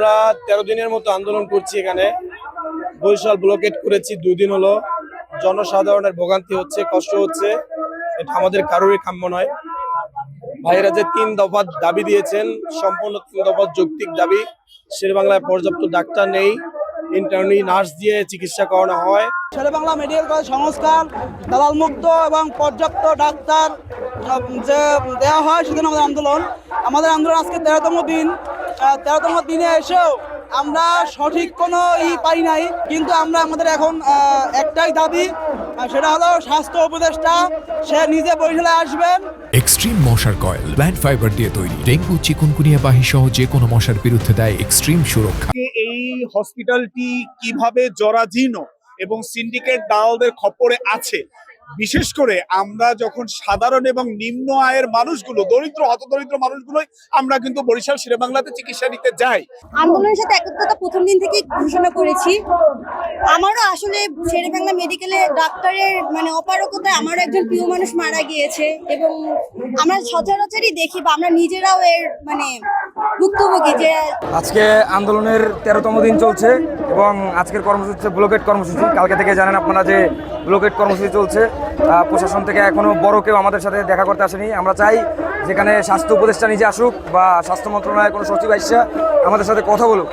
আমরা 13 দিনের মতো আন্দোলন করছি। এখানে বরিশাল ব্লকেট করেছি, 2 দিন হলো। জনসাধারণের ভোগান্তি হচ্ছে, কষ্ট হচ্ছে, এটা আমাদের কারোরই কাম্য নয়। ভাইয়েরা যে 3 দফা দাবি দিয়েছেন, সম্পূর্ণ 3 দফা যৌক্তিক দাবি। শেরেবাংলায় পর্যাপ্ত ডাক্তার নেই, ইন্টার্নি নার্স দিয়ে চিকিৎসা করানো হয়। শেরেবাংলা মেডিকেল কলেজ সংস্কার, দালাল মুক্ত এবং পর্যাপ্ত ডাক্তার যে দেওয়া হয় সেজন্য আমাদের আন্দোলন আজকে 13তম দিন। 13তম দিনে এসেও আমরা সঠিক কোনো পাই নাই, কিন্তু আমরা আমাদের এখন একটাই দাবি, সেটা হলো স্বাস্থ্য উপদেষ্টা সে নিজে বরিশালে আসবেন। এক্সট্রিম মশার কয়েল প্ল্যান্ট ফাইবার দিয়ে তৈরি, ডেঙ্গু চিকুনগুনিয়া বাহি সহ যে কোনো মশার বিরুদ্ধে দেয় এক্সট্রিম সুরক্ষা। এই হসপিটালটি কিভাবে জরাজীর্ণ এবং সিন্ডিকেট দালালদের খপ্পরে আছে, বিশেষ করে আমরা যখন সাধারণ এবং নিম্ন আয়ের মানুষগুলো, হতদরিদ্র মানুষগুলোই আমরা কিন্তু বরিশাল শেরেবাংলাতে চিকিৎসা নিতে যাই। আন্দোলনের সাথে একত্রতা প্রথম দিন থেকে ঘোষণা করেছি। আমারও আসলে শেরেবাংলা মেডিকেলে ডাক্তারের অপারগতায় আমারও একজন প্রিয় মানুষ মারা গিয়েছে এবং আমরা সচরাচরই দেখি বা আমরা নিজেরাও এর ভুক্তভোগী। যে আজকে আন্দোলনের 13তম দিন চলছে এবং আজকের কর্মসূচি হচ্ছে ব্লকেট কর্মসূচি। কালকে থেকে জানেন আপনারা যে ব্লকেট কর্মসূচি চলছে। প্রশাসন থেকে এখনো বড় কেউ আমাদের সাথে দেখা করতে আসেনি। আমরা চাই যেখানে স্বাস্থ্য উপদেষ্টা নিজে আসুক বা স্বাস্থ্য মন্ত্রণালয়ের কোনো সচিব আইসা আমাদের সাথে কথা বলুক,